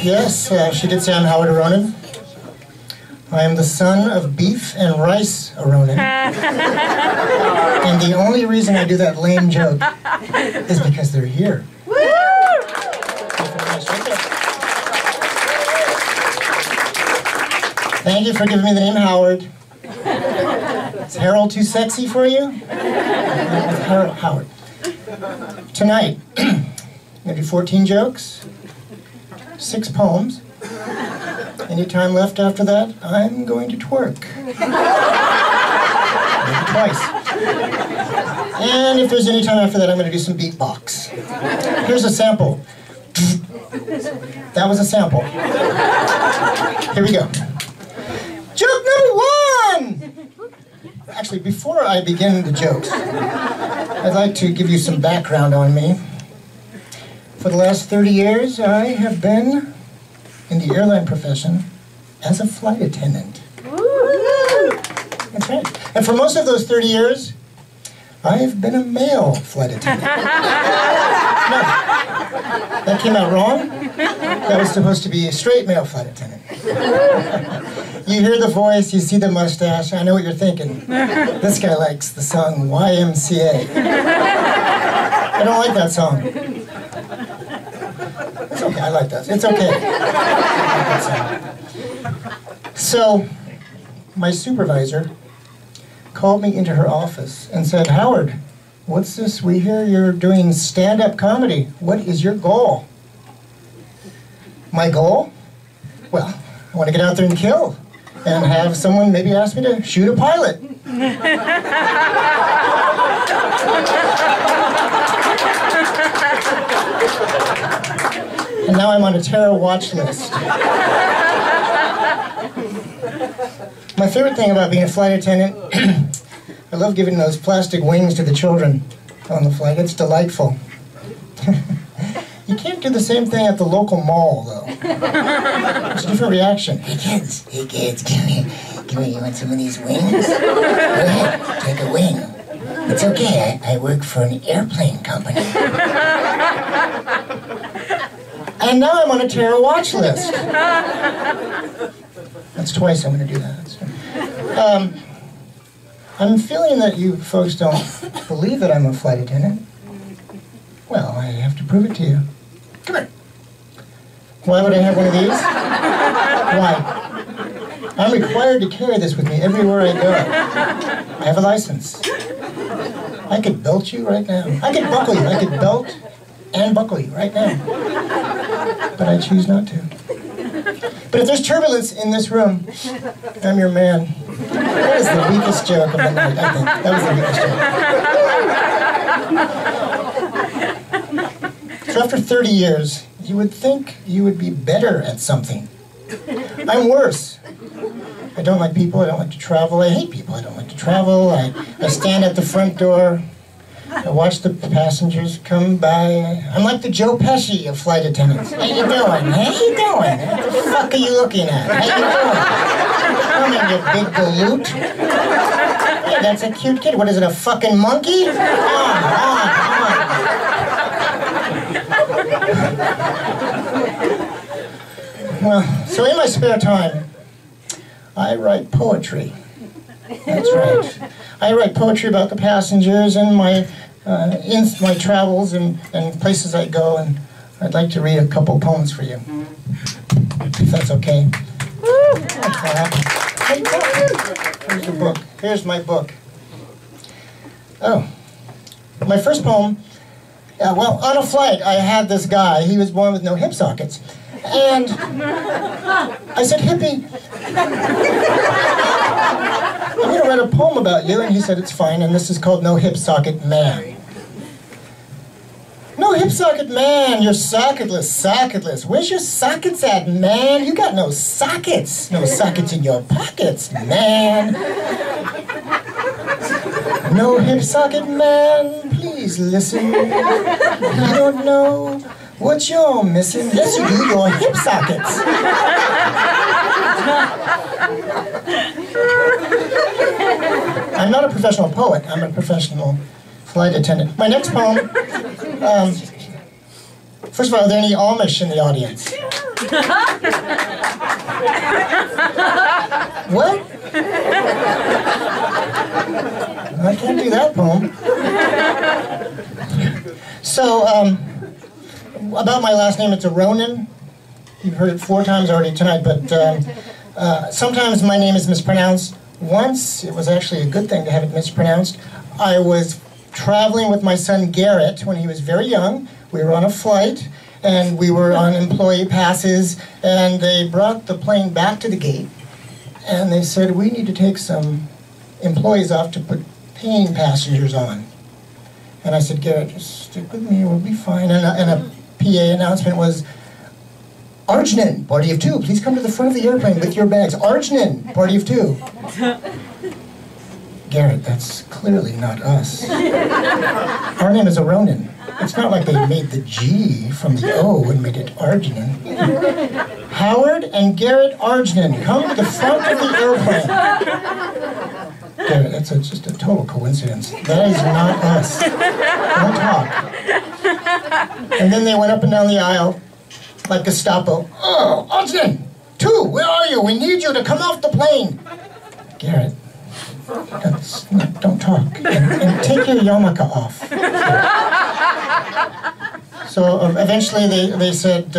Yes, she did say I'm Howard Aronin. I am the son of beef and rice-aroni. And the only reason I do that lame joke is because they're here. Thank you for giving me the name Howard. Is Harold too sexy for you? Howard. Tonight, I'm going to do 14 jokes, 6 poems. Any time left after that, I'm going to twerk. Maybe twice. And if there's any time after that, I'm going to do some beatbox. Here's a sample. That was a sample. Here we go. Joke number 1! Actually, before I begin the jokes, I'd like to give you some background on me. For the last 30 years, I have been in the airline profession as a flight attendant. That's right. And for most of those 30 years, I've been a male flight attendant. No, that came out wrong. That was supposed to be a straight male flight attendant. You hear the voice, you see the mustache, I know what you're thinking. This guy likes the song YMCA. I don't like that song. It's okay, I like that. It's okay. So, my supervisor called me into her office and said, Howard, what's this? We hear you're doing stand-up comedy. What is your goal? My goal? Well, I want to get out there and kill. And have someone maybe ask me to shoot a pilot. And now I'm on a terror watch list. My favorite thing about being a flight attendant, I love giving those plastic wings to the children on the flight. It's delightful. You can't do the same thing at the local mall, though. It's a different reaction. Hey kids, come here, you want some of these wings? Go ahead, take a wing. It's okay, I work for an airplane company. And now I'm on a terror watch list. That's twice I'm going to do that. I'm feeling that you folks don't believe that I'm a flight attendant. Well, I have to prove it to you. Come here. Why would I have one of these? Why? I'm required to carry this with me everywhere I go. I have a license. I could belt you right now. I could buckle you. I could belt and buckle you right now. But I choose not to. But if there's turbulence in this room, I'm your man. That is the weakest joke of the night, I think. That was the weakest joke. So after 30 years, you would think you would be better at something. I'm worse. I don't like people, I don't like to travel, I hate people, I don't like to travel, I stand at the front door, I watch the passengers come by. I'm like the Joe Pesci of flight attendants. How you doing? How you doing? What the fuck are you looking at? How you doing? Come in, you big galoot. Hey, that's a cute kid. What is it, a fucking monkey? Come on. Well, so in my spare time, I write poetry. That's right. I write poetry about the passengers and my travels and places I go, and I'd like to read a couple poems for you, if that's okay. Here's the book. Here's my book. Oh, my first poem. Well, on a flight, I had this guy. He was born with no hip sockets, and I said, "Hippie, I'm going to write a poem about you," and he said, "It's fine," and this is called No Hip Socket Man. No hip socket man, you're socketless. Where's your sockets at, man? You got no sockets. No sockets in your pockets, man. No hip socket man, please listen. You don't know what you're missing. Yes, you do, your hip sockets. I'm not a professional poet, I'm a professional flight attendant. My next poem, first of all, are there any Amish in the audience? What? I can't do that poem. So, about my last name, it's Aronin. You've heard it 4 times already tonight, but sometimes my name is mispronounced. Once, it was actually a good thing to have it mispronounced. I was traveling with my son Garrett when he was very young. We were on a flight, and we were on employee passes, and they brought the plane back to the gate, and they said, we need to take some employees off to put paying passengers on. And I said, Garrett, just stick with me, we'll be fine. And a PA announcement was, Aronin, party of 2, please come to the front of the airplane with your bags. Aronin, party of 2. Garrett, that's clearly not us. Our name is Aronin. It's not like they made the G from the O and made it Aronin. Howard and Garrett Aronin, come to the front of the airplane. Garrett, that's just a total coincidence. That is not us. Don't talk. And then they went up and down the aisle like Gestapo. Oh, Aronin, 2, where are you? We need you to come off the plane. Garrett, don't talk. And take your yarmulke off. So eventually they said,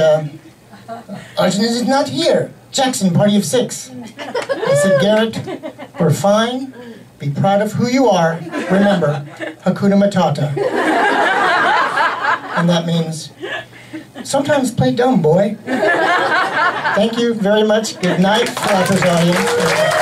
Aronin is not here. Jackson, party of 6. I said, Garrett, we're fine. Be proud of who you are. Remember, Hakuna Matata. And that means, sometimes play dumb, boy. Thank you very much. Good night, Flappers audience.